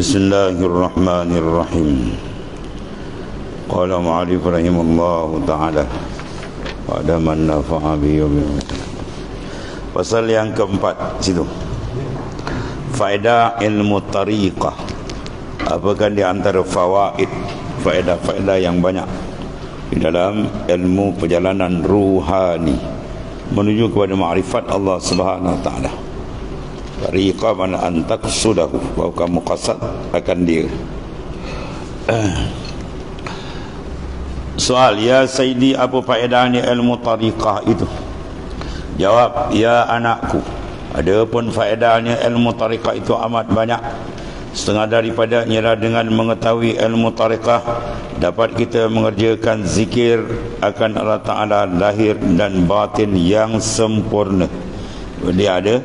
Bismillahirrahmanirrahim. Qala mu'allif rahimahullahu ta'ala wa adaman nafa'a bihi. Pasal yang keempat situ, faedah ilmu tariqah. Apakah di antara fawaid, faedah-faedah yang banyak di dalam ilmu perjalanan ruhani menuju kepada ma'rifat Allah Subhanahu wa taala. Tariqah mana antak sudahu, bahawa kamu qasad akan dia. Soal, ya Sayyidi, apa faedahnya ilmu tariqah itu? Jawab, ya anakku, adapun faedahnya ilmu tariqah itu amat banyak. Setengah daripadanya adalah dengan mengetahui ilmu tariqah dapat kita mengerjakan zikir akan Allah Ta'ala lahir dan batin yang sempurna. Dia ada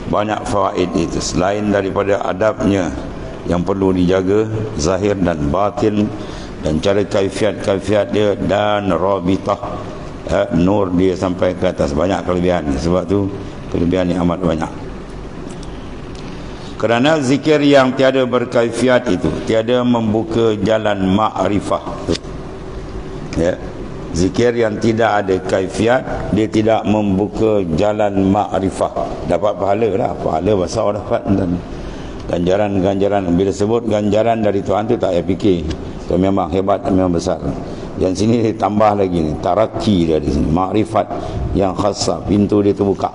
banyak fawaid itu, selain daripada adabnya yang perlu dijaga, zahir dan batin, dan cara kaifiat dia, dan rabitah, nur dia sampai ke atas. Banyak kelebihan. Sebab tu kelebihan yang amat banyak. Kerana zikir yang tiada berkaifiat itu tiada membuka jalan ma'rifah. Ya, zikir yang tidak ada kaifiat, dia tidak membuka jalan ma'rifah. Dapat pahala lah, pahala besar dapat, dan ganjaran-ganjaran. Bila sebut ganjaran dari Tuhan tu tak payah fikir, tu memang hebat, memang besar. Yang sini ditambah lagi ni, taraki dia di sini, ma'rifat yang khasah, pintu dia terbuka.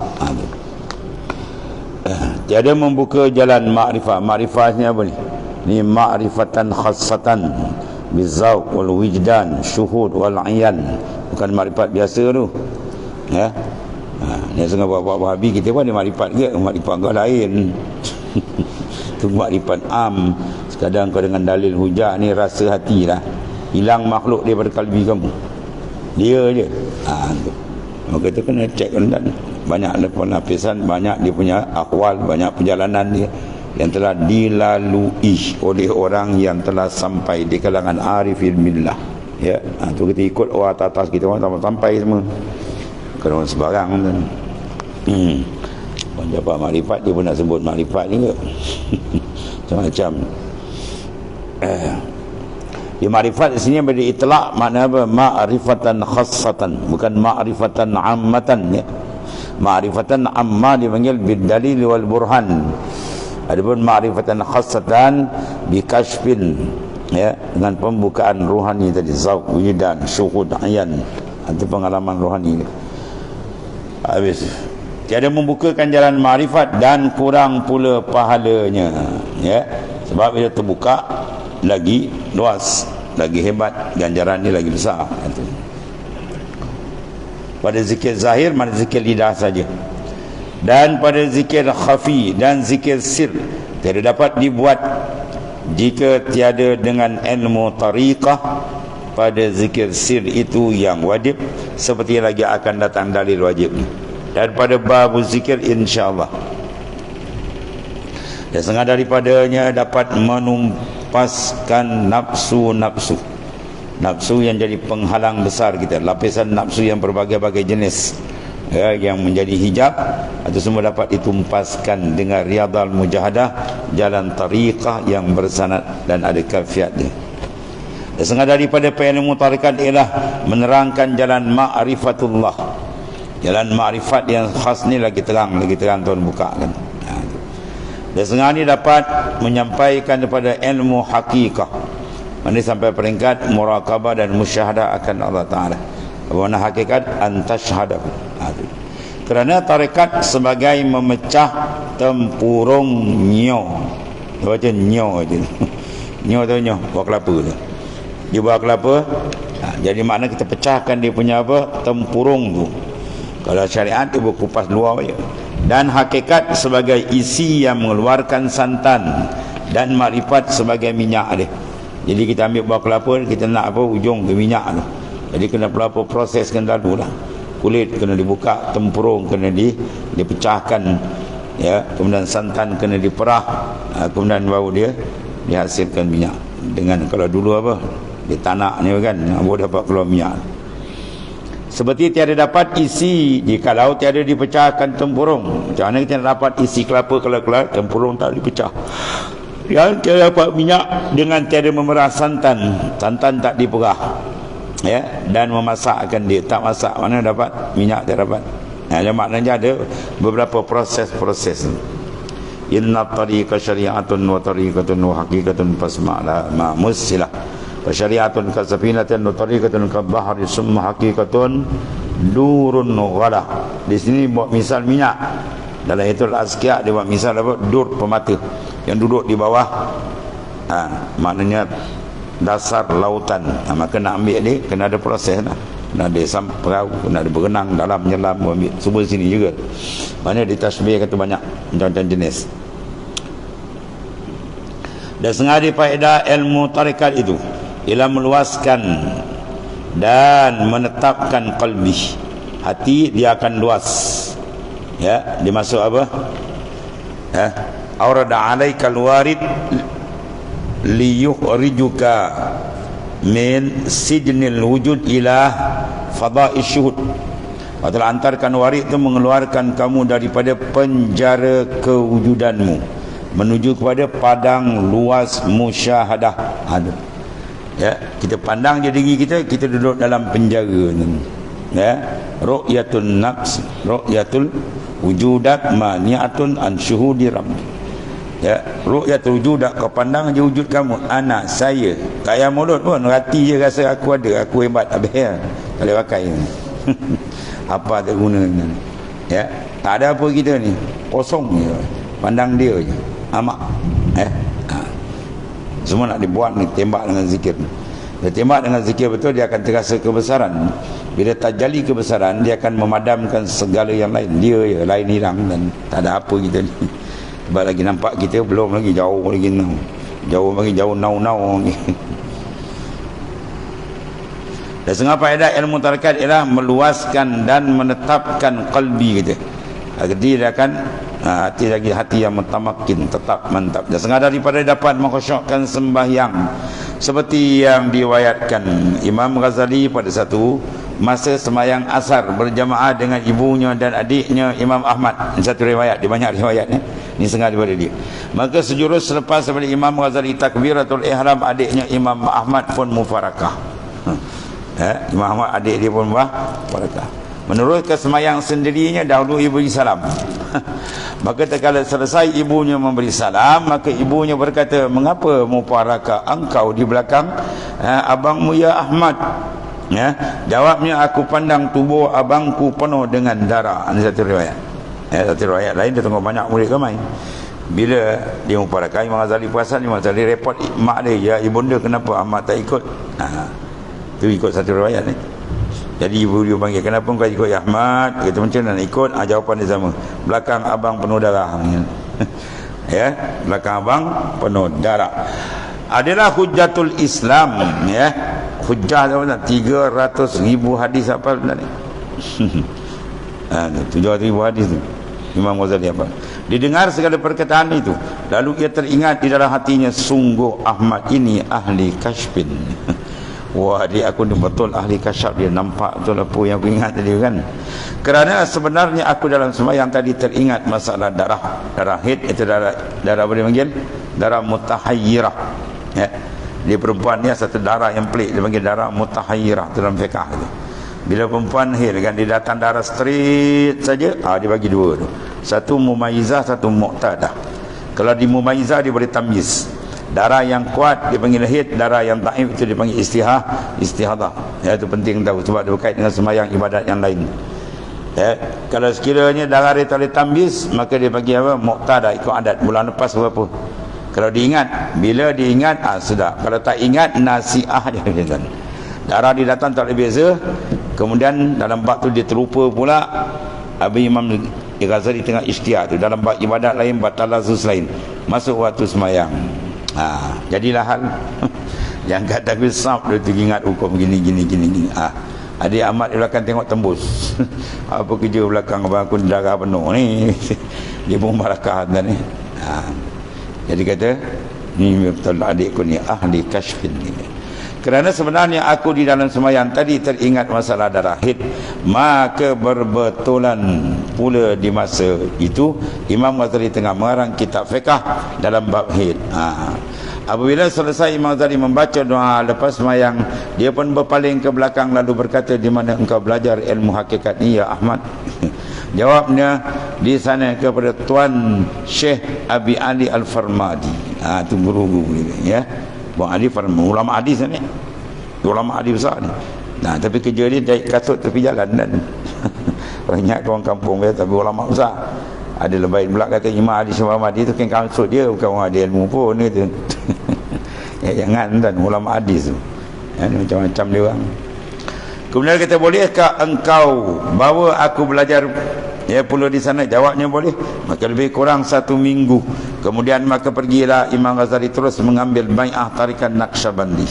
Tiada membuka jalan ma'rifah. Ma'rifahnya apa ni? Ni ma'rifatan khassatan bizauq wal wijdan syuhud wal ayan. Bukan ma'rifat biasa tu. Ya. Ni setengah buat wahabi kita pun ada ma'rifat ke? Ma'rifat kau lain. Tu ma'rifat am. Sekadang kau dengan dalil hujah ni rasa hati lah. Hilang makhluk daripada kalbi kamu. Dia je. Tu. Maka tu kena cek kan. Banyak lapisan, banyak dia punya akwal, banyak perjalanan dia yang telah dilalui oleh orang yang telah sampai di kalangan arifin billah. Ya, tu kita ikut orang atas kita, orang sampai semua. Kalau sebarang kan. Orang dapat makrifat dia pun nak sebut makrifat juga. Macam-macam. Di makrifat di sini beri itlaq, makna apa? Ma'rifatan khassatan, bukan ma'rifatan ammatan, ya. Ma'rifatan amma dipanggil bidalil wal burhan. Adapun ma'rifatan khassatan bikashfin, ya, dengan pembukaan rohani tadi, zauq, wijdan, syuhud, ayan. Itu pengalaman rohani. Habis. Tiada membukakan jalan ma'rifat dan kurang pula pahalanya, ya. Sebab bila terbuka lagi luas, lagi hebat, ganjaran dia lagi besar. Itu. Pada zikir zahir, mana zikir lidah saja. Dan pada zikir khafi dan zikir sir tidak dapat dibuat jika tiada dengan ilmu tariqah. Pada zikir sir itu yang wajib, seperti lagi akan datang dalil wajib. Dan pada bab zikir insya-Allah, dan setengah daripadanya dapat menumpaskan nafsu-nafsu. Nafsu yang jadi penghalang besar kita, lapisan nafsu yang berbagai-bagai jenis, ya, yang menjadi hijab, itu semua dapat ditumpaskan dengan riyadhal mujahadah, jalan tariqah yang bersanad dan ada kafiat dia. Dan setengah daripada ilmu tariqat ialah menerangkan jalan ma'rifatullah. Jalan ma'rifat yang khas ni lagi terang Tuhan bukakan. Dan setengah ni dapat menyampaikan kepada ilmu hakikah. Ini sampai peringkat muraqabah dan musyahadah akan Allah Ta'ala. Bagaimana hakikat? Antashhadahu. Kerana tarekat sebagai memecah tempurung nyo. Dia baca nyo je. Nyo tu nyo, buah kelapa tu. Dia buah kelapa, jadi makna kita pecahkan dia punya apa? Tempurung tu. Kalau syariat dia berkupas luar je. Dan hakikat sebagai isi yang mengeluarkan santan, dan makrifat sebagai minyak dia. Jadi kita ambil buah kelapa, kita nak apa? Ujung ke minyak tu. Jadi kena pelapa proses kena lalu lah. Kulit kena dibuka, tempurung kena dipecahkan, ya. Kemudian santan kena diperah, kemudian baru dia dihasilkan minyak. Dengan kalau dulu apa? Di tanah ni kan, baru dapat keluar minyak. Seperti tiada dapat isi jikalau tiada dipecahkan tempurung. Macam mana kita nak dapat isi kelapa kalau keluar tempurung tak dipecah? Yang kita dapat minyak dengan tiada memerah santan, santan tak diperah, ya, dan memasakkan dia, tak masak mana dapat minyak, tak dapat. Yang maknanya ada beberapa proses-proses. Inna tariqa syari'atun wa tariqatun wa haqiqatun fasma'la ma musilah. Wa syari'atun ka safinatin wa tariqatun ka bahri summa haqiqatun durun ghalah. Di sini buat misal minyak. Dalam itu al-azkiya dia buat misal apa? Dur pemata yang duduk di bawah, maknanya dasar lautan. Maka nak ambil dia kena ada proses lah. Kena ada perahu, kena ada berenang dalam, menyelam, ambil semua sini juga. Maknanya ditasbih kata banyak macam-macam jenis. Dan sengaja faedah ilmu tarikat itu ialah meluaskan dan menetapkan qalbi, hati dia akan luas, ya. Dimasuk apa? Aurada alaikal warid liyukhrijuka min sijnil wujud ila fada'ish syuhud. Atau antarkan warid itu mengeluarkan kamu daripada penjara kewujudanmu menuju kepada padang luas musyahadah. Ya, kita pandang je diri kita, kita duduk dalam penjara ni. Ya, ru'yatun nafs, ru'yatul wujudat mani'atun an syuhudi rabbi. Ya, ru'yatul wujudat, kau pandang je wujud kamu, anak saya. Tak payah mulut pun, hati je rasa aku ada, aku hebat, habis ya. Tak boleh pakai. Apa tak guna ni? Ya, tak ada apa kita ni, kosong je. Pandang dia je. Amak. Semua nak dibuat ni, tembak dengan zikir. Dia tembak dengan zikir betul, dia akan terasa kebesaran. Bila tajali kebesaran, dia akan memadamkan segala yang lain. Dia je, lain hilang dan tak ada apa kita ni. Sebab lagi nampak kita belum lagi, jauh lagi now. Jauh lagi, jauh now lagi. Dan setengah faedah ilmu tarikat ialah meluaskan dan menetapkan qalbi kita. Jadi dia akan hati lagi, hati yang mutamakin, tetap mantap. Dan setengah daripada dapat mengkhusyukkan sembahyang seperti yang diriwayatkan Imam Ghazali pada satu masa sembahyang asar berjamaah dengan ibunya dan adiknya Imam Ahmad. Ini satu riwayat, dia banyak riwayatnya. Ini setengah daripada dia. Maka sejurus selepas daripada Imam Ghazali takbiratul ihram, adiknya Imam Ahmad pun mufarakah. Imam Ahmad adik dia pun mufarakah. Menurut kesemayang sendirinya dahulu ibu beri salam. Maka tatkala selesai ibunya memberi salam, maka ibunya berkata, mengapa mufarakah engkau di belakang abangmu ya Ahmad? Ya, jawabnya, aku pandang tubuh abangku penuh dengan darah. Ini satu riwayat. Satu riwayat lain dia tengok banyak murid ramai. Bila dia mufarakah, Imam Ghazali perasan, Imam Ghazali report mak dia, ya ibunda kenapa Ahmad tak ikut? Itu ikut satu riwayat ni. Jadi ibu dia panggil, kenapa kau ikut ya Ahmad? Kata, macam mana nak ikut? Jawapan dia sama, belakang abang penuh darah. Ya, belakang abang penuh darah. Adalah hujjatul Islam, ya. Hujjah tu 300,000 hadis apa ni? 700,000 hadis tu Imam Ghazali apa? Didengar segala perkataan itu, lalu ia teringat di dalam hatinya, sungguh Ahmad ini ahli kashfin. Wah, dia aku ni betul ahli kasyaf, dia nampak betul apa yang aku ingat tadi kan. Kerana sebenarnya aku dalam sembahyang tadi teringat masalah darah. Darah haid itu darah apa dia panggil? Darah mutahayyirah. Ya. Dia perempuan ni satu darah yang pelik, dia panggil darah mutahayyirah dalam fiqh itu. Bila perempuan haid kan, dia datang darah straight saja, dia bagi dua tu. Satu mumayyizah, satu muqtadah. Kalau di mumayyizah dia boleh tamyiz. Darah yang kuat dia panggil haid, darah yang dhaif itu dipanggil istihadah. Ya, itu penting tahu sebab dia berkait dengan sembahyang ibadat yang lain. Ya, kalau sekiranya darah dia tak boleh tamyiz, maka dia bagi apa? Muqtadah, ikut adat bulan lepas berapa. Kalau diingat, bila diingat sudah. Kalau tak ingat, nasiah dia kan. Darah dia datang tak boleh beza. Kemudian dalam bab tu dia terlupa pula. Abi Imam Ghazali tengah isytihat tu dalam bab ibadat lain, bab talazus lain, masuk waktu sembahyang. Jadilah hal yang kata besar dia tu ingat hukum gini. Adik Ahmad dia akan tengok tembus. Apa kerja belakang abang aku darah penuh ni. Dia pun barakah ni. Jadi kata, ni betul adikku ni ahli kashfin ni. Kerana sebenarnya aku di dalam sembahyang tadi teringat masalah darah haid, maka berbetulan pula di masa itu Imam Ghazali tengah mengarang kitab fiqh dalam bab haid. Apabila selesai Imam Ghazali membaca doa lepas sembahyang, dia pun berpaling ke belakang lalu berkata, di mana engkau belajar ilmu hakikat ni ya Ahmad? Jawabnya, di sana kepada Tuan Syekh Abi Ali Al-Farmadi. Itu guru-guru dia, ya. Buang Ali Farmadi, ulama hadis ni. Ulama hadis besar ni. Nah, tapi kerja dia naik kasut tepi jalan dan banyak orang kampung dia, tapi ulama besar. Ada lebih pula kata Imam Ali Farmadi tu kan kasut dia, bukan orang ada ilmu pun tu. Ya, jangan dan ulama hadis tu. Ya, macam-macam dia orang. Kemudian kata, bolehkah engkau bawa aku belajar pula di sana? Jawabnya boleh. Maka lebih kurang 1 minggu kemudian maka pergilah Imam Ghazali terus mengambil bai'ah tarikat Naqsyabandi.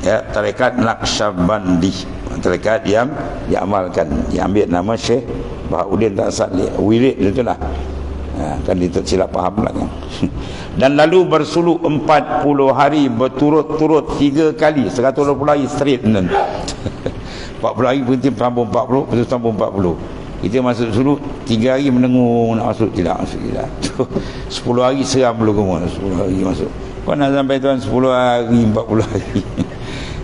Ya, tarikat Naqsyabandi, tarikat yang diamalkan, diambil nama Syekh Bahauddin Ta'asali wirid itulah. Kan itu silap faham lah kan. Dan lalu bersuluk 40 hari berturut-turut 3 kali 120 hari straight kan. 40 hari berhenti sambung 40, lepas sambung 40. Kita masuk suluk 3 hari mendengung nak masuk tidak. 10 hari seram dulu semua, 10 hari masuk. Kau nak sampai tuan 10 hari 40 hari.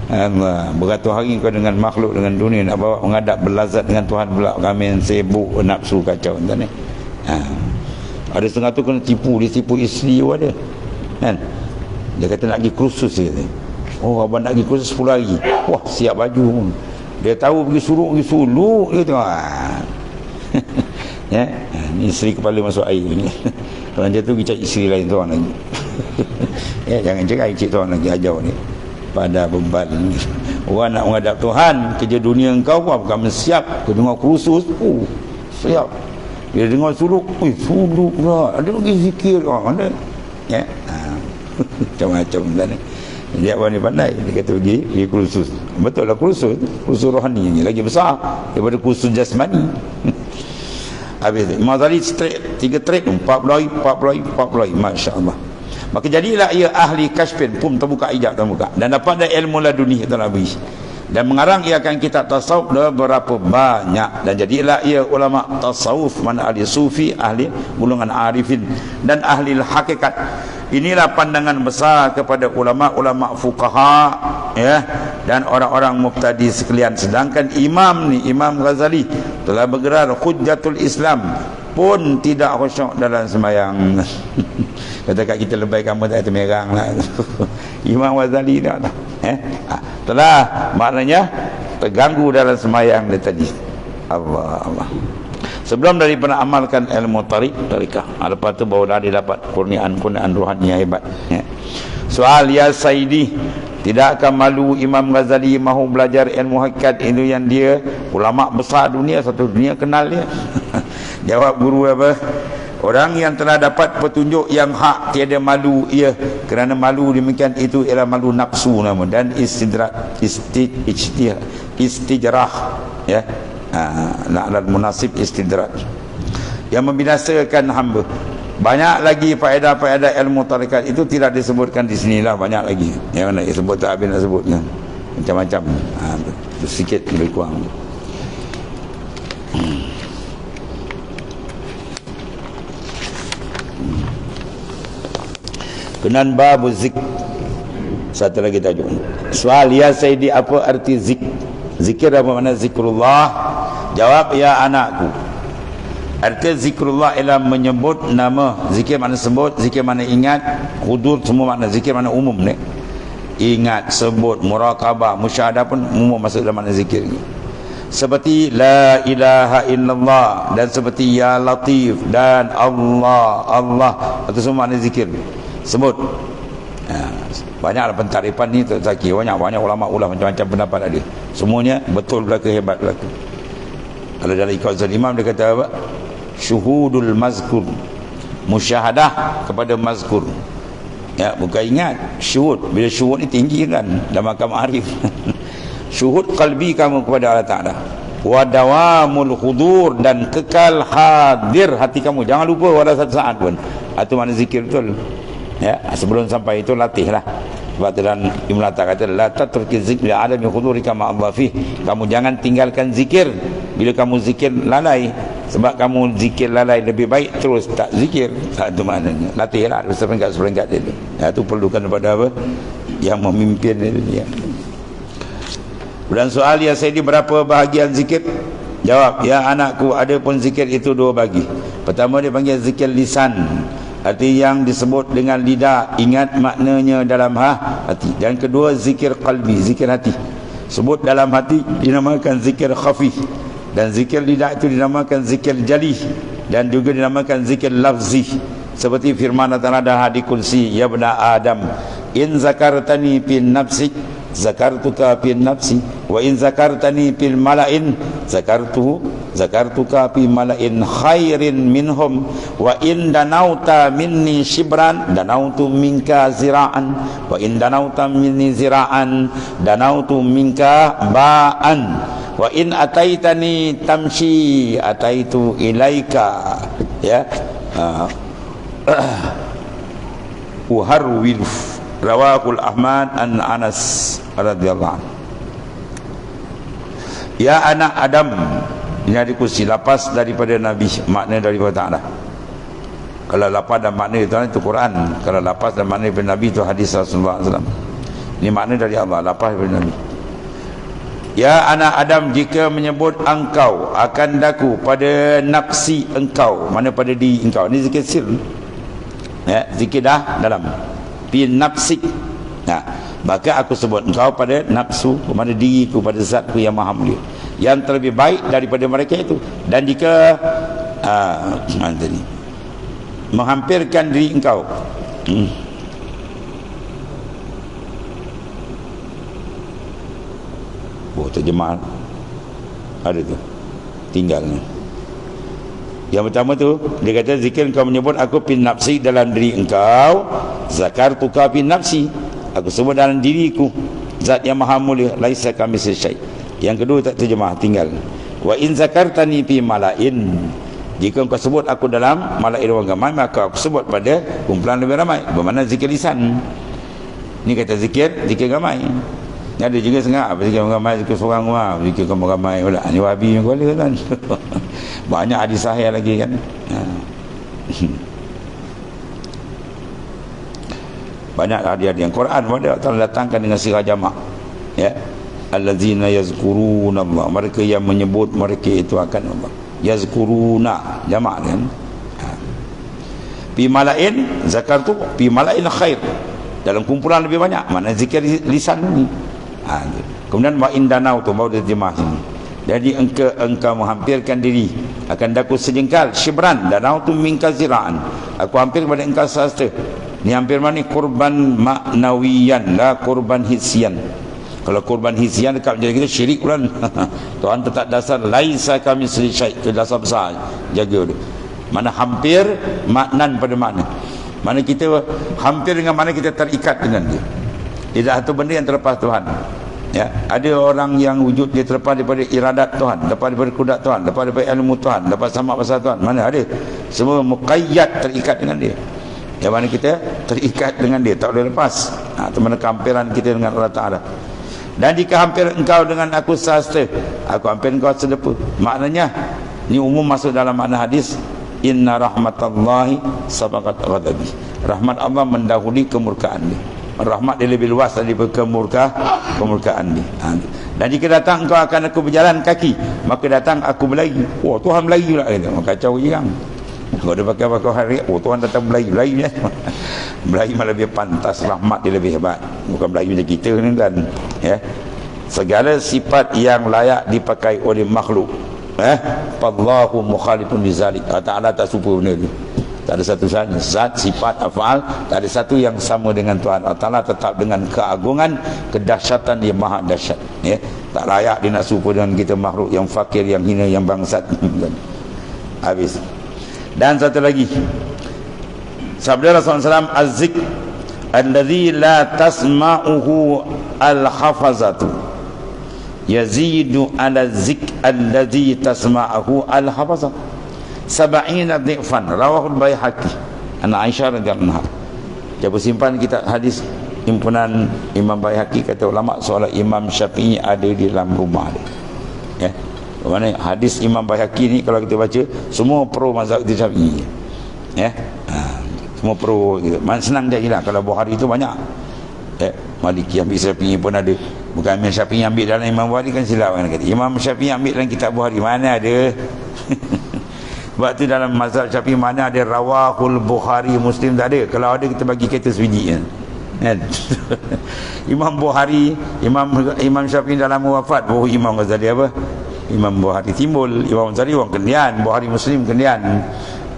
Allah, beratus hari kau dengan makhluk, dengan dunia, nak bawa menghadap berlazat dengan Tuhan pula, kami sibuk nafsu kacau tuan ni. Ada setengah tu kena tipu, dia tipu isteri pun ada kan. Dia kata nak pergi kursus dia kata. Oh, abang nak pergi kursus 10 hari. Wah, siap baju. Dia tahu pergi suluk dia tu. Ya, ni isteri kepala masuk air ni. Kalau dia tu pergi cari isteri lain tuan lagi. Ya, jangan cakap cik tuan lagi ajar ni. Pada beban ni. Orang nak menghadap Tuhan, kerja dunia engkau pun bukan siap. Kau dengar kursus, siap. Dia dengar suluk, suluk pula. Ada lagi zikir. Ada. Ya. Macam-macam kan ni. Dia orang ni pandai. Dia kata pergi kursus. Betul lah kursus. Kursus rohani ni lagi besar daripada kursus jasmani. Habis tu Imam Ghazali straight 3 trek 40 hari. Masya-Allah. Maka jadilah ia ahli kasyfin, pun terbuka hijab terbuka, dan dapat ilmu laduni itu Nabi. Dan mengarang ia akan kitab tasawuf berapa banyak, dan jadilah ia ulama tasawuf, mana ahli sufi, ahli golongan arifin dan ahli hakikat. Inilah pandangan besar kepada ulama-ulama fuqaha, ya, dan orang-orang mubtadi sekalian. Sedangkan Imam Ghazali telah bergelar hujjatul Islam, pun tidak khusyuk dalam sembahyang. Kata kita lebih kamu tak merang lah. Imam Ghazali dah telah maknanya terganggu dalam sembahyang dia tadi. Allah. Sebelum daripada amalkan ilmu tarikah, lepas tu baru dia dapat kurniaan rohani yang hebat. Soal, ya Saidi, tidakkah malu Imam Ghazali mahu belajar ilmu hakikat itu yang dia ulama besar dunia, satu dunia kenal dia. Jawab guru apa? Orang yang telah dapat petunjuk yang hak tiada malu ia, kerana malu demikian itu ialah malu nafsu nama, dan istijrah, ya, la'al munasib istidraj yang membinasakan hamba. Banyak lagi faedah-faedah ilmu tarikat itu tidak disebutkan di sinilah, banyak lagi yang nak disebut tak habis nak sebutkan macam-macam. Sedikit lebih kurang. Kenan babu zik. Satu lagi tajuk. Soal, ya Sayyidi, apa arti zikir? Apa makna zikrullah? Jawab, ya anakku, arti zikrullah ialah menyebut nama. Zikir makna sebut, zikir makna ingat, hudur semua makna zikir, makna umum ni. Ingat, sebut, muraqabah, musyahadah pun umum masuk dalam makna zikir ni. Seperti la ilaha illallah, dan seperti ya latif, dan Allah. Itu semua makna zikir. Sebut. Banyaklah pentarifan ni terzaki, banyak ulama macam-macam pendapat ada. Semuanya betul belaka, hebat belaka. Kalau dalam Iqazul Imam dia kata apa? Syuhudul mazkur, musyahadah kepada mazkur. Ya, bukan ingat, syuhud. Bila syuhud ni tinggi kan dalam makam arif. Syuhud qalbi kamu kepada Allah Ta'ala. Wa dawamul hudur, dan kekal hadir hati kamu, jangan lupa walau satu saat pun. Itu makna zikir betul. Ya, sebelum sampai itu latihlah. Sebab tu dan Ibn Latta kata, la tatruki zikri adami hudurika ma'allah fih. Kamu jangan tinggalkan zikir. Bila kamu zikir lalai, Sebab kamu zikir lalai lebih baik terus tak zikir. Itu maknanya. Latihlah seperingkat-seperingkat itu. Itu perlukan kepada apa? Yang memimpin itu. Ya. Dan soal ya Sayyidi, berapa bahagian zikir? Jawab, ya anakku, ada pun zikir itu 2 bagi. Pertama dia panggil zikir lisan, arti yang disebut dengan lidah, ingat maknanya dalam hati. Dan kedua zikir qalbi, zikir hati, sebut dalam hati, dinamakan zikir khafi. Dan zikir lidah itu dinamakan zikir jali, dan juga dinamakan zikir lafzi. Seperti firman Allah Ta'ala dalam hadis kursi, ya bena Adam, in zakartani fin nafsik zakartuka fi nafsi, wa in zakartani fil mala'in zakartuka fi mala'in khairin minhum, wa in danauta minni shibran danautu minka zira'an, wa in danauta minni zira'an danautu minka ba'an, wa in ataitani tamshi ataitu ilaika. Ya, uharwil. Rawahul Ahmad an Anas radhiyallahu anhu. Ya anak Adam, ini ada kursi lapas daripada Nabi, makna daripada Ta'ala. Kalau lapas dan makna itu Quran, kalau lapas dan makna daripada Nabi itu hadis Rasulullah SAW. Ini makna dari Allah, lapas daripada Nabi. Ya anak Adam, jika menyebut engkau akan daku pada nafsi engkau, mana pada diri engkau. Ini zikir sir. Ya, zikir dah dalam fi nafsik. Nah, maka aku sebut engkau pada nafsu, kepada diriku, pada zatku yang maha mulia, yang terlebih baik daripada mereka itu. Dan jika menghampirkan diri engkau, terjemah ada tu, tinggalnya. Yang pertama tu dia kata zikir engkau menyebut aku fi nafsi, dalam diri engkau, zakartuka fi nafsi, aku sebut dalam diriku, zat yang maha mulia, laisa kamitslihi syai'. Yang kedua tak terjemah, tinggal. Wa in zakartani fi mala'in, jika engkau sebut aku dalam mala'in orang ramai, maka aku sebut pada kumpulan lebih ramai. Bermakna zikir lisan. Ni kata zikir ramai. Ada juga setengah zikir orang ramai, zikir seorang rumah, zikir kamu ramai pula. Ni wahabi yang kuala kan. Banyak hadis sahih lagi kan. Banyak hadis yang Quran pada Allah datangkan dengan sirah jamak. Ya. Allazina yazkuruna Allah, mereka yang menyebut mereka itu akan Allah. Yazkuruna jamak kan. Fi mala'in zakartu fi mala'in khair, dalam kumpulan lebih banyak. Mana zikir lisan ni. Kemudian wa indanau tu baru terjemah sini. Jadi engkau menghampirkan diri akan daku sejengkal shibran, danau tu minka zira'an, aku hampir kepada engkau sehasta. Ni hampir mana ni? Kurban maknawiyan, la kurban hisian. Kalau kurban hisian dekat menjadi kita syirik pula. Tuhan tetap dasar laisa kamitslihi syai', itu dasar besar, jaga tu. Mana hampir maknan pada makna, mana kita hampir dengan mana kita terikat dengan dia. Tidak satu benda yang terlepas Tuhan. Ya, ada orang yang wujud dia terlepas daripada iradat Tuhan, lepas daripada kudat Tuhan, lepas daripada ilmu Tuhan, lepas sama pasal Tuhan. Mana ada? Semua muqayyad, terikat dengan dia. Yang mana kita terikat dengan dia, tak boleh lepas. Itu mana kehampiran kita dengan Allah Ta'ala. Dan jika hampir engkau dengan aku sehasta, aku hampir engkau sedepa. Maknanya ni umum masuk dalam makna hadis, inna rahmatallahi sabaqat ghadabi. Rahmat Allah mendahului kemurkaan dia. Rahmat dia lebih luas daripada kemurkaan dia. Dan jika datang engkau akan aku berjalan kaki, maka datang aku berlari. Oh, Tuhan berlari pula kata. Kacau jirang. Kalau dia pakai hari, oh Tuhan datang berlari. Berlari malah lebih pantas, rahmat dia lebih hebat. Bukan berlari macam kita ni kan. Ya. Segala sifat yang layak dipakai oleh makhluk, fallahu mukhalifun bizalik. Ta'ala tak serupa benda tu. Tak ada satu sahaja zat, sifat, afal, tak ada satu yang sama dengan Tuhan. Allah Ta'ala tetap dengan keagungan, kedahsyatan yang maha dahsyat. Ya. Tak layak dia nak serupa dengan kita makhluk yang fakir, yang hina, yang bangsat. Habis. Dan satu lagi, sabda Rasulullah SAW, az-zik alladhi la tasma'uhu al-hafazatu yazidu ala zik alladhi tasma'uhu al-hafazatu sab'ina dhi'fan. Rawahul Baihaqi an Aisyah radhiyallahu anha. Coba simpan kita hadis himpunan Imam Baihaqi, kata ulama, soal Imam Syafi'i ada di dalam rumah dia. Ya. Mana hadis Imam Baihaqi ni kalau kita baca semua pro mazhab Syafi'i. Ya. Semua pro gitu. Senang je lah kalau Bukhari tu banyak. Maliki ambil Syafi'i pun ada. Bukan Imam Syafi'i ambil dalam Imam Bukhari kan silap kan kata. Imam Syafi'i ambil dalam kitab Bukhari mana ada. Sebab tu dalam mazhab Syafi'i mana ada rawahul Bukhari Muslim tak ada. Kalau ada kita bagi kereta sebiji kan. Imam Bukhari, Imam Syafi'i dalam wafat, Imam Ghazali apa? Imam Bukhari timbul, Imam Ghazali orang Kendian, Bukhari Muslim Kendian.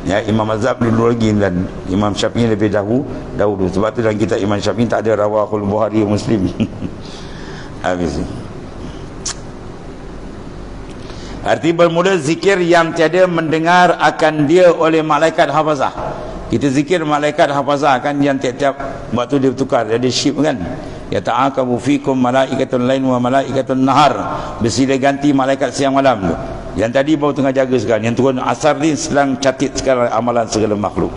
Ya, Imam Mazhab dulu lagi dan Imam Syafi'i lebih dahulu. Sebab tu dalam kitab Imam Syafi'i tak ada rawahul Bukhari Muslim. Habis. Arti bermula zikir yang tiada mendengar akan dia oleh malaikat hafazah. Kita zikir malaikat hafazah kan yang tiap-tiap waktu dia bertukar, jadi shift kan. Ya ta'akabu fikum malaikatun lain wa malaikatun nahar. Bersilih ganti malaikat siang malam tu. Yang tadi baru tengah jaga sekarang, yang turun asar ni sedang catit sekarang amalan segala makhluk.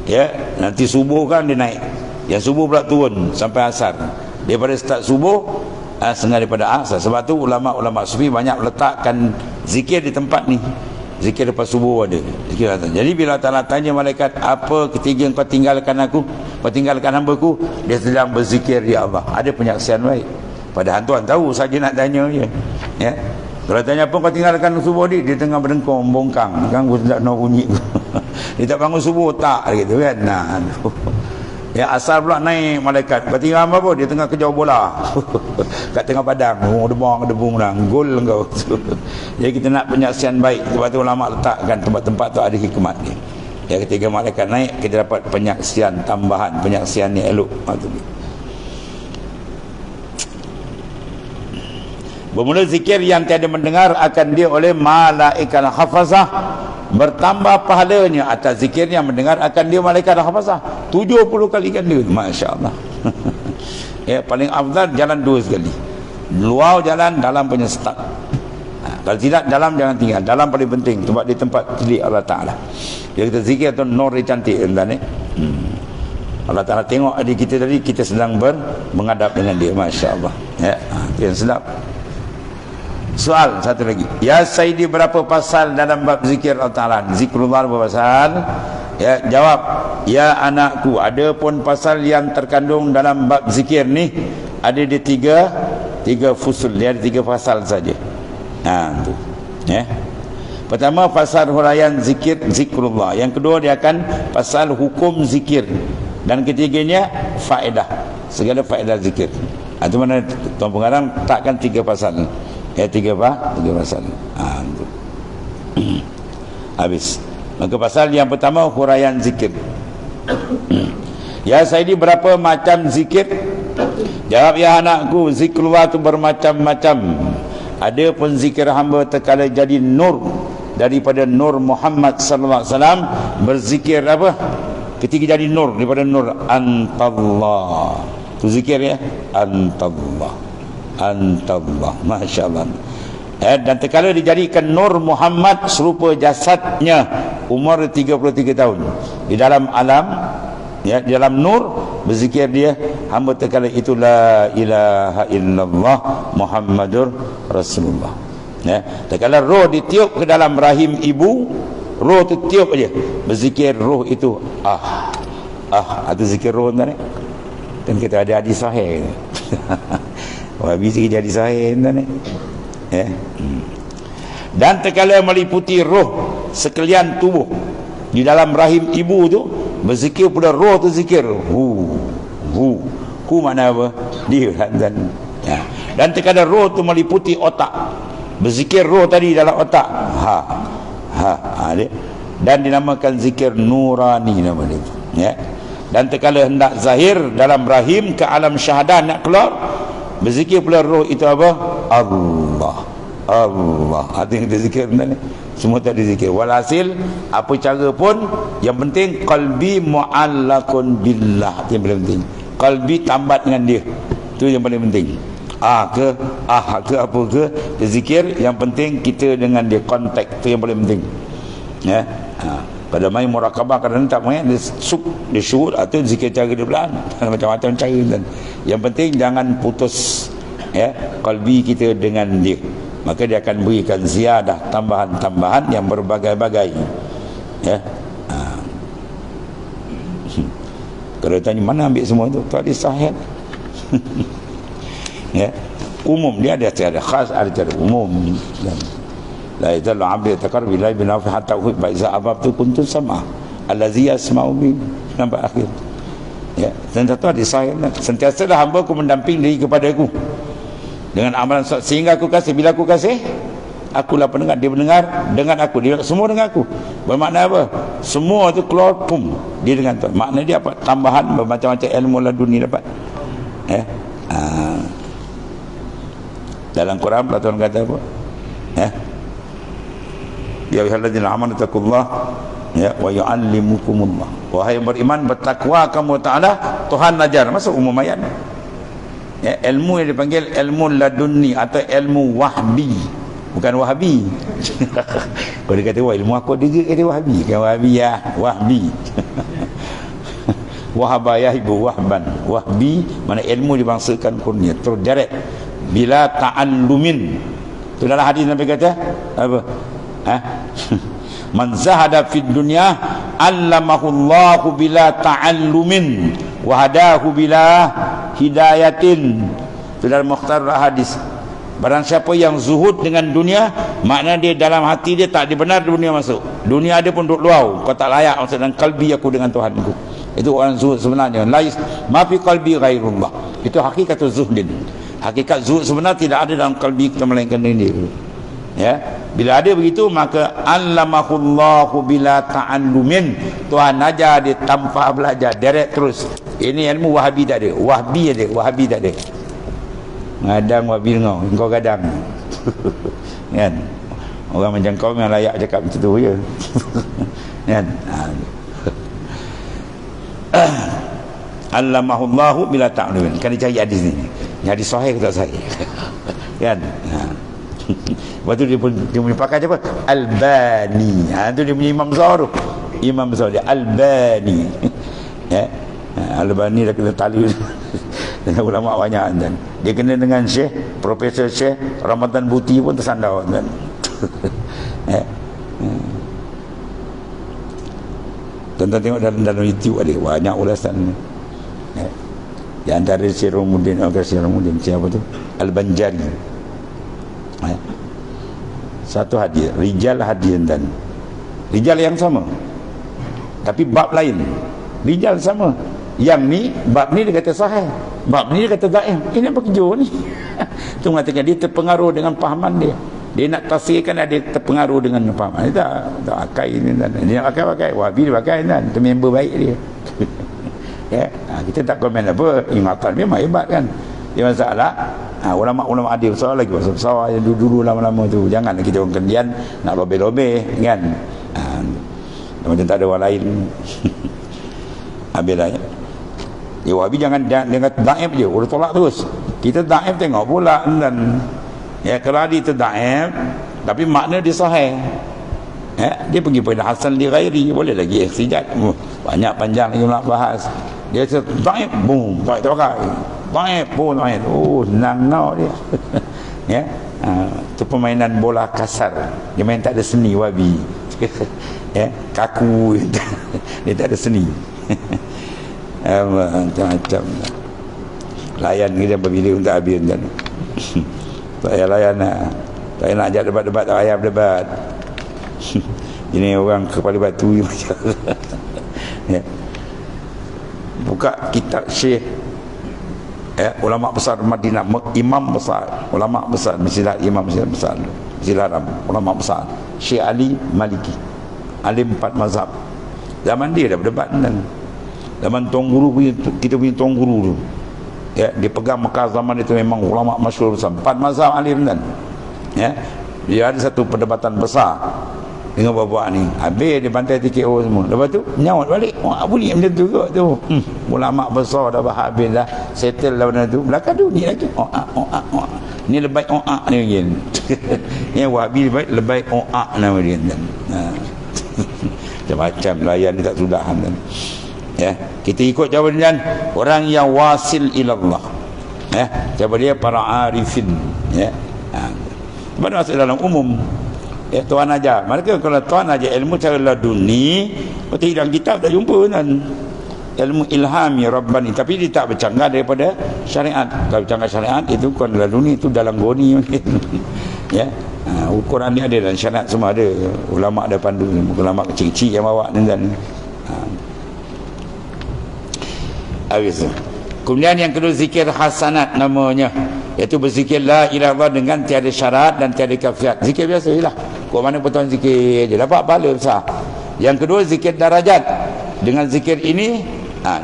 Ya, nanti subuh kan dia naik. Yang subuh pula turun sampai asar. Daripada start subuh setengah daripada asar. Sebab tu ulama-ulama sufi banyak letakkan zikir di tempat ni. Zikir lepas subuh ada. Zikir datang. Jadi bila Allah tanya malaikat, apa ketiga kau tinggalkan aku? Kau tinggalkan hamba-ku? Dia sedang berzikir ya Allah. Ada penyaksian baik. Padahal tuan tahu saja nak tanya je. Ya. Kalau tanya apa kau tinggalkan subuh dia tengah berdengkung, bongkang. Kan aku tak nak bunyi. Dia tak bangun subuh tak gitu kan. Nah. Ya asal pula naik malaikat. Bertinggal apa? Dia tengah kejar bola. Kat tengah padang. Debung dah. Gol kau. Jadi kita nak penyaksian baik. Sebab tu ulama letakkan tempat-tempat tu ada hikmat dia. Ya ketika malaikat naik kita dapat penyaksian tambahan. Penyaksian ni elok. Bermula zikir yang tiada mendengar akan dia oleh malaikat hafazah. Bertambah pahalanya atas zikir yang mendengar akan dia malaikat hafazah 70 kali ganda. Masya-Allah. Ya paling afdal jalan 2 sekali. Luar jalan, dalam punya start. Kalau tidak dalam jangan tinggal. Dalam paling penting sebab di tempat telik Allah Taala. Dia kita zikir tu nur dia cantik tuan Allah Taala tengok adik kita tadi kita sedang menghadap dengan dia. Masya-Allah. Ya, itu yang sedap. Soal satu lagi. Ya Sayyidi berapa pasal dalam bab zikir Allah Ta'ala? Zikrullah berapa pasal? Ya jawab. Ya anakku, ada pun pasal yang terkandung dalam bab zikir ni ada di tiga fusul. Dia ada 3 pasal saja. Tu. Ya. Pertama pasal huraian zikrullah. Yang kedua dia akan pasal hukum zikir. Dan ketiganya faedah. Segala faedah zikir. Itu mana tuan pengarang takkan 3 pasal. Ya 3 pasal. Habis. Maka pasal yang pertama huraian zikir. Ya Sayyidi berapa macam zikir? Jawab ya anakku, zikrullah itu bermacam-macam. Ada pun zikir hamba terkala jadi nur daripada nur Muhammad sallallahu alaihi wasallam, berzikir apa? Ketika jadi nur daripada nur antallah. Tu zikir ya, antallah. Masya-Allah. Dan terkala dijadikan nur Muhammad serupa jasadnya umur 33 tahun di dalam alam, ya, di dalam nur berzikir dia hamba terkala itu la ilaha illallah Muhammadur Rasulullah. Ya, terkala roh ditiup ke dalam rahim ibu, roh tu tiup aja berzikir roh itu itu zikir roh kan. Dan kita ada hadis sahih. Wahabi sikit jadi sahih tuan ya. Dan terkala meliputi roh sekalian tubuh di dalam rahim ibu tu berzikir pula roh tu zikir hu makna apa? Dia dan ya. Dan terkala roh tu meliputi otak berzikir roh tadi dalam otak dia. Dan dinamakan zikir nurani nama dia ya. Dan terkala hendak zahir dalam rahim ke alam syahadah nak keluar berzikir pula roh itu apa? Allah. Ada yang kita zikir ni. Semua tak dizikir. Walhasil apa cara pun yang penting qalbi mu'allaqun billah. Itu yang paling penting. Qalbi tambat dengan dia. Itu yang paling penting. Ke apa ke zikir, yang penting kita dengan dia kontak. Itu yang paling penting. Ya. Pada main murakabah kadang-kadang tak main dia syukur atau zikir cara dia belan macam-macam cara dan yang penting jangan putus ya qalbi kita dengan dia. maka dia akan berikan ziyadah, tambahan-tambahan yang berbagai-bagai. Ya. Kalau tanya mana ambil semua itu, tak ada sahih. Ya. Umum dia ada secara khas, ada secara umum. La yazalu 'abdi yataqarrabu ilahi bin nafi hatta uhibba iza ahbabtu kuntu sama allazi yasma'u bi sampai akhir. Ya, sentiasa ada sahih. Sentiasalah hamba ku mendamping diri kepada aku dengan amalan sehingga aku kasih. Bila aku kasih, akulah pendengar, dia mendengar dengan aku, dia semua dengan aku. Bermakna apa? Semua tu keluar pum, dia dengan Tuhan. Makna dia apa? Tambahan bermacam-macam ilmu laduni dapat. Dalam Quran Allah Tuhan kata apa? Ya ayyuhalladzina amanu taqullah ya wa yu'allimukumullah. Wahai yang beriman, bertakwa kamu taala, Tuhan ajar. Masuk umum ayat. Ya, ilmu yang dipanggil ilmu laduni atau ilmu wahbi, bukan wahabi. Kalau dia kata wah ilmu aku dia kata wahabi, kan wahabi ya, wahbi. Wahabayah ibu wahban. Wahbi mana ilmu dibangsakan kurnia terjaret bila ta'allumin. Itu dalam hadis Nabi kata apa? Man zahada fid dunya allamahullahu bila ta'allumin wa hadahu bila hidayatin. Itu dalam Mukhtar hadis. Barang siapa yang zuhud dengan dunia, makna dia dalam hati dia tak dibenar dunia masuk. Dunia ada pun duduk luar, kau tak layak masuk dalam kalbi aku dengan Tuhanku. Itu orang zuhud sebenarnya. Lais ma fi qalbi ghairullah. Itu hakikat zuhdin. Hakikat zuhud sebenar tidak ada dalam kalbi kita melainkan ini. Ya, bila ada begitu maka allamahullahu bila ta'allumin. Tuhan ajar dia tanpa belajar, direct terus. Ini ilmu wahabi tak ada. Wahabi ada, wahabi tak ada. Ngadang wahabi engkau gadang. Kan? Orang macam kau yang layak cakap macam tu je. Kan? Allamahullahu bila ta'allumin. Kan dia cari hadis ni. Hadis sahih ke tak sahih? Kan? Lepas tu dia punya pakai apa? Albani. Itu dia punya imam besar tu. Imam besar dia Albani. Ya. Albani dah kena tali dengan ulama banyak kan. Dia kena dengan Syekh, Profesor Syekh Ramadan Buti pun tersandar kan. Ya. Tonton tengok dalam YouTube ada banyak ulasan. Ya. Di antara Syekh Romuddin, siapa tu? Al-Banjari. Ya. Satu hadis, rijal hadis dan rijal yang sama tapi bab lain. Rijal sama, yang ni bab ni dia kata sahih, bab ni dia kata dhaif. Ini apa kerja ni? Tu mengatakan dia terpengaruh dengan pahaman dia. Dia nak tafsirkan, dia terpengaruh dengan pahaman dia. Tak pakai ni dan dia nak pakai wahabi dia pakai kan, tu member baik dia. Ya, kita tak komen apa, ingatan memang hebat kan. Dia masalah ulama-ulama ada besar lagi, besar yang dulu lama-lama tu. Janganlah kita orang kendian nak lobeh-lobeh kan. Macam tak ada orang lain. Habislah ya. Ya wahabi jangan kata daif je, orang tolak terus. Kita daif tengok pula dan ya kalau dia tu daif tapi makna dia sahih. Ya, dia pergi pada Hasan li ghairi, boleh lagi ihtijaj. Banyak panjang lagi nak bahas. Dia daif, boom, tak pakai. Daif pun daif. Oh, senang ngau dia. Ya. Tu permainan bola kasar. Dia main tak ada seni wahabi. Ya, kaku. Dia tak ada seni. Macam-macam. Layan kita berbila untuk habis kan. Tak payah layan lah. Tak payah nak ajak debat-debat, tak payah berdebat. Ini orang kepala batu macam. Ya. Buka kitab Syekh ulama besar Madinah, imam besar, ulama besar, mestilah imam besar, mestilah ulama besar, Syekh Ali Maliki, alim 4 mazhab. Zaman dia dah berdebat dan zaman Tuan Guru punya, kita punya Tuan Guru tu, ya, dia pegang Mekah zaman itu memang ulama masyhur besar, 4 mazhab alim dan ya, dia ada satu perdebatan besar dengan bapak ni. Habis dia bantai TKO semua. Lepas tu nyawat balik. Wah, bunyi macam tu juga tu. Ulama besar dah habis dah. Settle lah benda tu. Belakang tu ni lagi. Ni lebay ni lagi. Ni wahabi lebay nama dia. Macam-macam layan ni tak sudahan. Ya, kita ikut jawapan orang yang wasil ilallah. Ya, siapa dia? Para arifin. Ya. baru masuk dalam umum. Tuan ajar. Mereka kalau tuan ajar ilmu cara laduni, betul dalam kitab tak jumpa kan. Ilmu ilhami rabbani, tapi dia tak bercanggah daripada syariat. Kalau bercanggah syariat itu kan laduni, itu dalam goni ya. Ukuran ni ada dan syariat semua ada. Ulama ada pandu, ulama kecil-kecil yang bawa dan habis. Kemudian yang kedua zikir hasanat namanya, iaitu berzikir la ilaha illallah dengan tiada syarat dan tiada kafiat. Zikir biasa jelah. Kau mana pun tuan zikir je dapat pahala besar. Yang kedua zikir darajat. Dengan zikir ini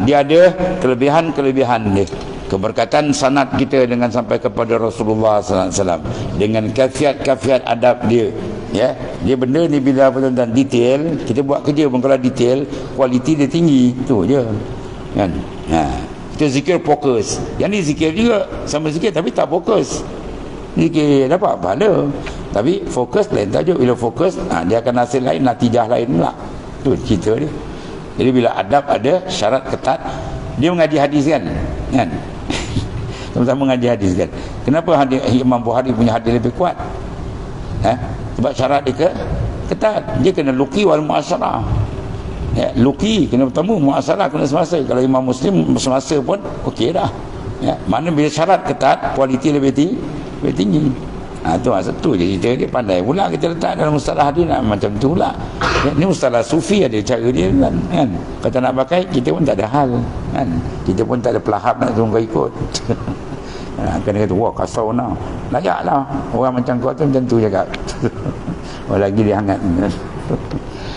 dia ada kelebihan-kelebihan dia. Keberkatan sanad kita dengan sampai kepada Rasulullah sallallahu alaihi wasallam, dengan kafiat-kafiat adab dia. Ya, dia benda ni bila tuan-tuan detail, kita buat kerja pun kalau detail, kualiti dia tinggi. Tu je. Kan? Itu zikir fokus. Yang ni zikir juga sama zikir tapi tak fokus. Zikir dapat pahala tapi fokus lain tajuk. Bila fokus dia akan hasil lain, natijah lain pula. Tu cerita dia. Jadi bila adab ada syarat ketat, dia mengaji hadis kan? Sama-sama mengaji hadis kan? Kenapa hadis Imam Bukhari punya hadis lebih kuat? Sebab syarat dia ketat. Dia kena luqi wal muasyarah. Ya, luqi kena bertemu, muasyarah kena semasa. Kalau Imam Muslim semasa pun okey dah. Ya, mana bila syarat ketat, kualiti lebih tinggi. Tu maksud tu je cerita dia. Pandai pula kita letak dalam mustalah hadis macam tu pula. Ni mustalah sufi ada cara dia kan. Kata nak pakai, kita pun tak ada hal kan. Kita pun tak ada pelahap nak suruh kau ikut. Kena kata wah kasau nak layak lah orang macam kau tu macam tu cakap. Lagi dia hangat.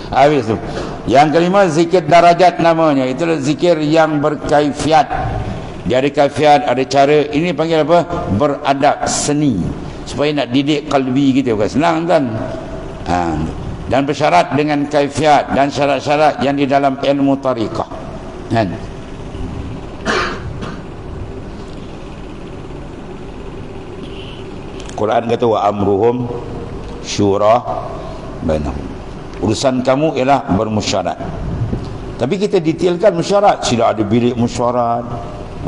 Habis tu yang kelima zikir darajat namanya. Itulah zikir yang berkaifiat. Dia ada kaifiat, ada cara. Ini panggil apa? Beradab, seni, supaya nak didik kalbi kita. Bukan senang kan. Dan bersyarat dengan kaifiat dan syarat-syarat yang di dalam ilmu tariqah kan. Quran kata wa amruhum syura bainahum. Urusan kamu ialah bermusyarat. Tapi kita detailkan musyarat. Sila ada bilik musyarat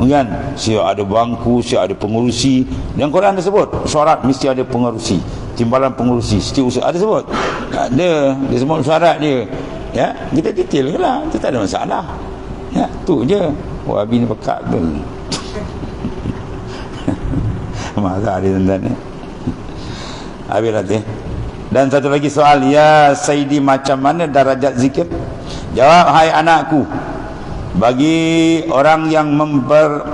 kan, sila ada bangku, sila ada pengurusi. Dan Quran ada sebut syarat mesti ada pengurusi, timbalan pengurusi, setiausaha ada sebut. Dia semua syarat dia. Ya, kita detailkanlah, itu tak ada masalah. Ya, tu je. Wahabi ni pekat tu. Marah dia tuan-tuan ni. Habis nanti. Dan satu lagi soal, ya Sayyidi, macam mana darajat zikir? Jawab, hai anakku, bagi orang yang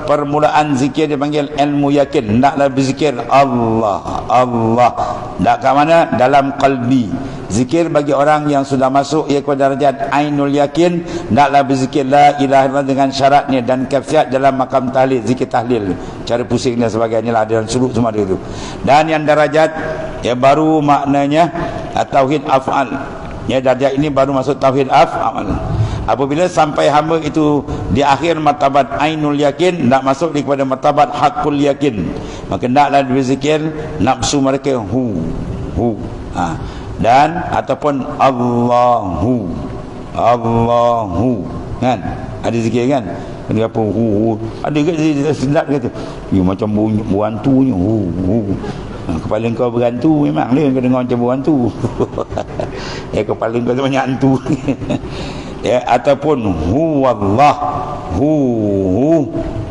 permulaan zikir dipanggil ilmu yakin. Hendaklah berzikir Allah, Allah. Tak kat mana? Dalam qalbi. Zikir bagi orang yang sudah masuk ia kepada darajat ainul yakin, hendaklah berzikir la ilaha illallah dengan syaratnya dan kafiat dalam makam tahlil, zikir tahlil, cara pusing dan sebagainya lah, dan suluk semua ada itu. Dan yang darajat ya baru maknanya tauhid af'al. Ya, darjah ini baru masuk tauhid af'al. Apabila sampai hamba itu di akhir martabat ainul yakin, nak masuk di kepada martabat hakul yakin, maka naklah berzikir nafsu mereka hu dan ataupun Allahu kan, ada zikir kan, ada apa hu ada ke sedap kata you macam buantunya hu. Kepala kau berhantu memang dia kau dengar macam berhantu. Kepala kau tu banyak hantu. Ya, ataupun huwallah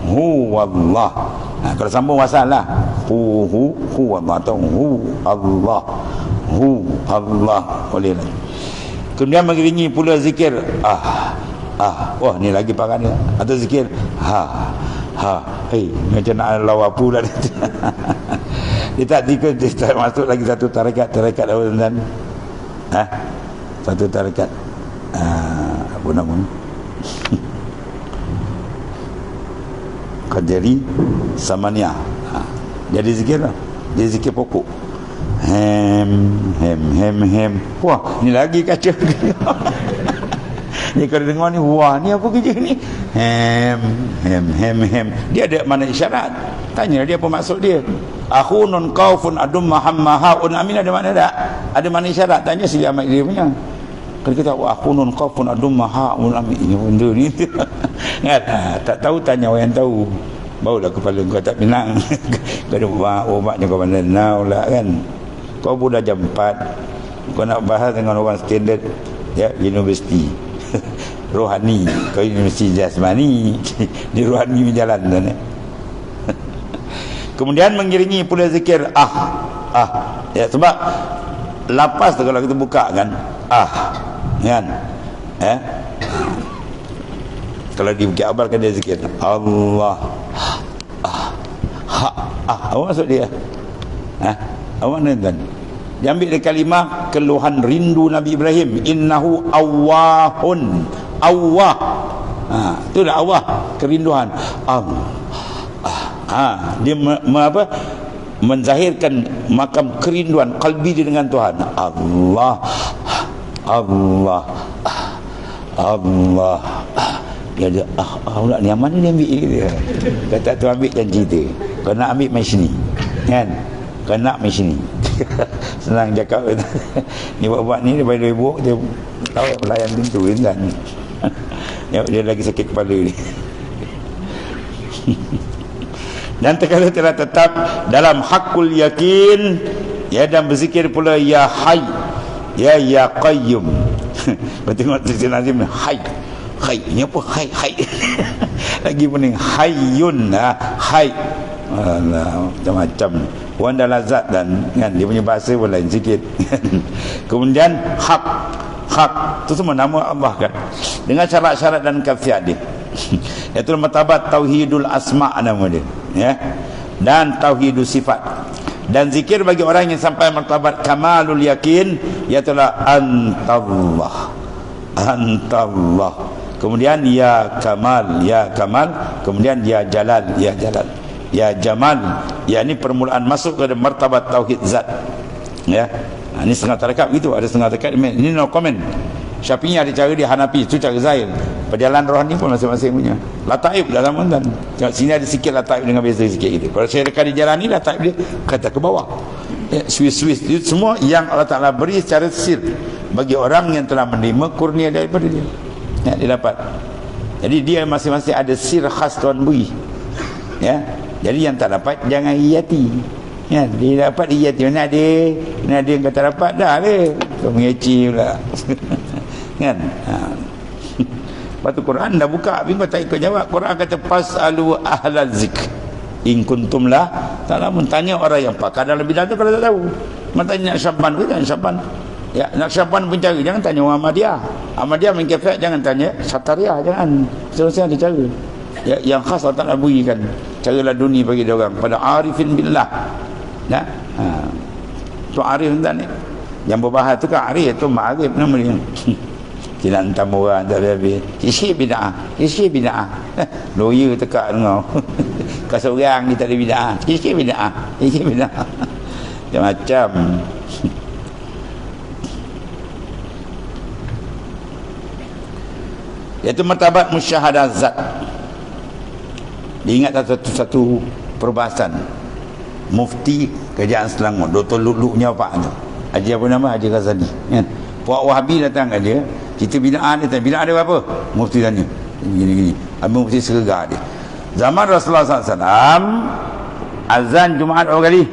huwallah. Kalau sambung masalah huwallah atau Allah boleh lah. Kemudian mengiringi pula zikir wah ni lagi parah ni, atau zikir macam nak lawa pula dia tak masuk lagi satu tarekat apa tuan-tuan? Satu tarekat apa nama? Qadari Samania. Jadi zikir lah. Dia zikir pokok. Hem. Wah, ni lagi kacau. Ni kalau dengar ni, wah, ni apa kerja ni? Hem. Dia ada mana isyarat? Tanya dia apa maksud dia. Akhunun qaufun adum mahammahaun amin, ada mana tak? Ada mana isyarat? Tanya si amat dia punya. Kalau kita akhunun qaufun adum mahammahaun amin, ini benda ni. Tak tahu, tanya orang yang tahu. Barulah kepala kau tak pinang. Kau ada obatnya kau pandai now lah kan. Kau dah jam 4, kau nak bahas dengan orang standard, ya, universiti rohani, kau universiti jasmani di rohani jalan sana. Kemudian mengiringi pula zikir ya, sebab lapas tu kalau kita buka kan kan, kalau di Bukit Abal kan dia zikir Allah, apa maksud dia? Apa makna kan? Dia ambil dari kalimah keluhan rindu Nabi Ibrahim, innahu awwahun, awwah, itulah awwah, kerinduan dia menzahirkan makam kerinduan kalbi dia dengan Tuhan. Allah, Allah, Allah. Dia ada pula ni, yang mana dia ambil dia? Kata tu ambil janji dia, kau nak ambil mai sini kan, kau nak mai sini. Senang cakap. Ni buat ni daripada ibu dia tahu pelayan pintu kan. Dia lagi sakit kepala ni. Dan terkala telah tetap dalam hakul yakin, ya, dan berzikir pula ya hayy, ya qayyum. Bertengok Siti Nazim, hayy, ini apa hayy? Lagi pening hayyun, hayy. Alah, macam-macam. Wanda lazat dan kan, dia punya bahasa pun lain sikit. Kemudian hak itu semua nama Allah kan, dengan syarat-syarat dan kafiat dia. Iaitu martabat tauhidul asma nama dia, ya, dan tauhidul sifat. Dan zikir bagi orang yang sampai martabat kamalul yakin, iaitu antallah, antallah. Kemudian ya kamal, kemudian ya jalal, ya jamal, ya, ini permulaan masuk ke martabat tauhid zat, ya. Ini setengah tarekat gitu, ada setengah tarekat ini no comment. Syafi'i ada cara dia, Hanafi itu cara zahir. Perjalanan rohani pun masing-masing punya. Lataib dalam mantan. Tengok sini ada sikit lataib dengan beza sikit gitu. Kalau saya dekat di jalan ni, lataib dia kata ke bawah, ya, Swiss itu semua yang Allah Ta'ala beri secara sir bagi orang yang telah menerima kurnia daripada dia, ya, dia dapat. Jadi dia masing-masing ada sir khas Tuhan beri, ya. Jadi yang tak dapat jangan hiati, ya. Dia dapat hiati, mana ada yang kata dapat dah dia, kau mengeci pula. Kan? Lepas tu Quran dah buka, tapi kau tak ikut jawab. Quran kata fasalu ahlal zikr in kuntum la ta'lamun, tanya orang yang pakar dalam bidang tu kalau tak tahu. Matanya nak Syaban ke jangan Syaban, ya, nak Syaban pun cari, jangan tanya orang Ahmadiyah main kafir, jangan tanya Satariah, jangan. Selesai ada cara, ya, yang khas Allah Ta'ala berikan cara laduni bagi dia orang pada arifin billah, ya. Tu arif entah ni yang berbahas tu kan, arif tu ma'arif nama dia. Tidak entah orang tak habis. Isi bid'ah. Lawyer tekak dengar. Kau seorang ni tak ada bid'ah. Isi bid'ah. Macam-macam. Iaitu martabat musyahadah zat. Diingat satu perbahasan Mufti Kerajaan Selangor, Dr. Luk-Luknya Pak tu, Haji apa nama, Haji Ghazali, kan? Puak Wahabi datang kat dia, cerita bid'ah dia tanya, bid'ah dia apa? Mufti tanya gini-gini, Abang Mufti sergak dia. Zaman Rasulullah SAW azan Jumaat berapa kali?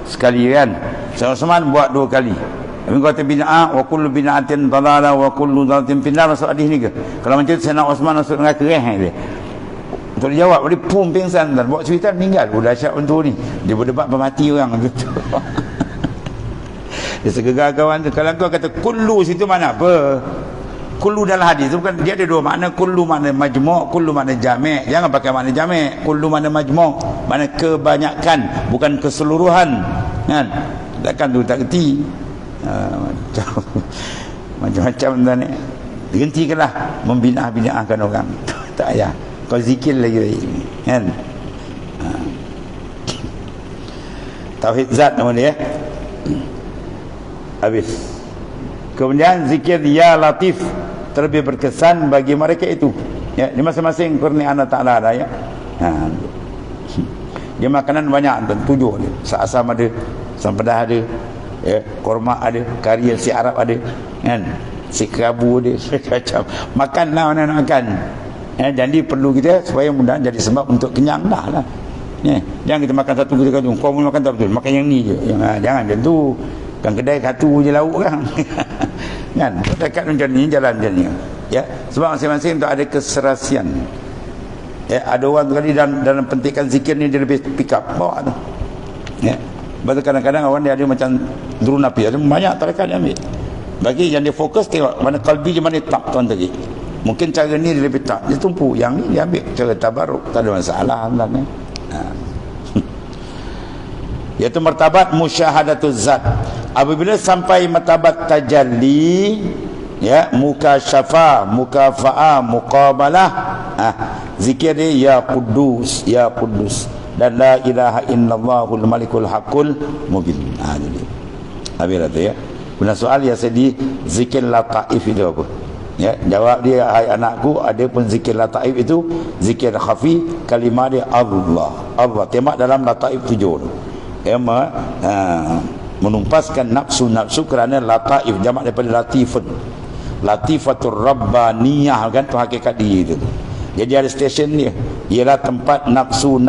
Sekali kan. Sayyidina Osman buat 2 kali. Abang kata bid'ah, wa kullu bid'atin dalalah wa kullu dalalatin finnar. Masuk hadis ni ke? Kalau macam Sayyidina Osman masuk dengan kereh dia, untuk dia jawab, dia pun pingsan dan bawa cerita meninggal. Dahsyat untuk ni, dia berdebat bermati orang gitu. Dia segegar kawan tu. Kalau kau kata kullu situ mana apa? Kullu dalam hadis tu bukan, dia ada 2 makna. Kullu makna majmu', kullu makna jami'. Jangan pakai makna jami'. Kullu makna majmu', makna kebanyakan, bukan keseluruhan, kan? Takkan tu tak kerti. Macam-macam tuan ni. Hentikanlah membina-binakan orang. Tak payah. Kau zikir lagi, kan? Tauhid zat nama dia. Habis. Kemudian zikir ya latif, terlebih berkesan bagi mereka itu, ya, di masing-masing kurnia Allah Ta'ala ada, ya. Dia makanan banyak, 7 dia. Asam ada, sampedah ada, ya, korma ada, kari si Arab ada, kan? Si kerabu ada, macam makanlah mana nak makan, ya. Jadi perlu kita supaya mudah jadi sebab untuk kenyang dah lah, ya. Jangan kita makan satu kita kata kau mau makan tak betul, makan yang ni je, jangan macam tu. Kan kedai satu je lauk kan. Kan? Dekat macam ni jalan macam ni. Ya, sebab masing-masing tu ada keserasian. Ya, ada orang kali dalam pentingkan zikir ni dia lebih pick up bawa tu. Ya. Sebab kadang-kadang orang dia ada macam drone api, ada banyak tarekat dia ambil. Bagi yang dia fokus tengok mana kalbi je mana tak tuan tadi. Mungkin cara ni dia lebih tak, dia tumpu, yang ni dia ambil cara tabaruk, tak ada masalah sebenarnya. Iaitu martabat musyahadatul zat. Apabila sampai martabat tajalli, ya, mukasyafah, mukafa'ah, muqabalah, zikir dia ya Quddus, ya Quddus, dan la ilaha illallahul malikul haqqul mubin. Jadi habis tu ya. Kemudian soal yang sedih, zikir lataif itu apa? Ya, jawab dia, hai anakku, ada pun zikir lataif itu zikir khafi, kalimah dia Allah. Allah temak dalam lataif 7 tu. Ya, menumpaskan nafsu kerana lataif jamak daripada latifun. Latifatul rabbaniyah kan, tu hakikat dia itu. Jadi ada stesen dia, ialah tempat nafsu.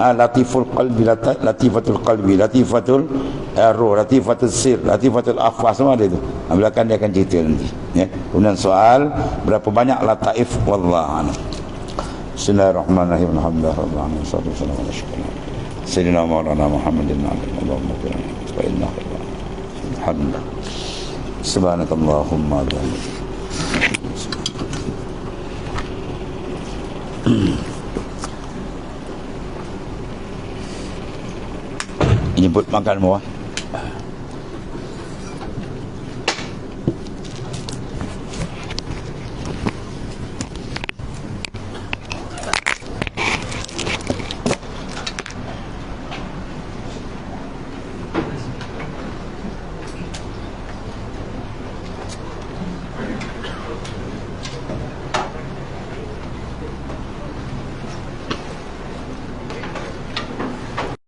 Latiful qalbi, latifatul qalbi, latifatul roh, latifatul sir, latifatul akhwa, semua ada itu. Belakang dia akan cerita nanti. Ya. Kemudian soal, berapa banyak lataif, wallahu a'lam. Bismillahirrahmanirrahim. Alhamdulillahirabbil alamin. Wassalatu wassalamu ala sayyidina maulana Muhammadin Allahumma fa inna alhamdulillah. Subhanakallahumma wa bihamdika. Jemput makan bawah.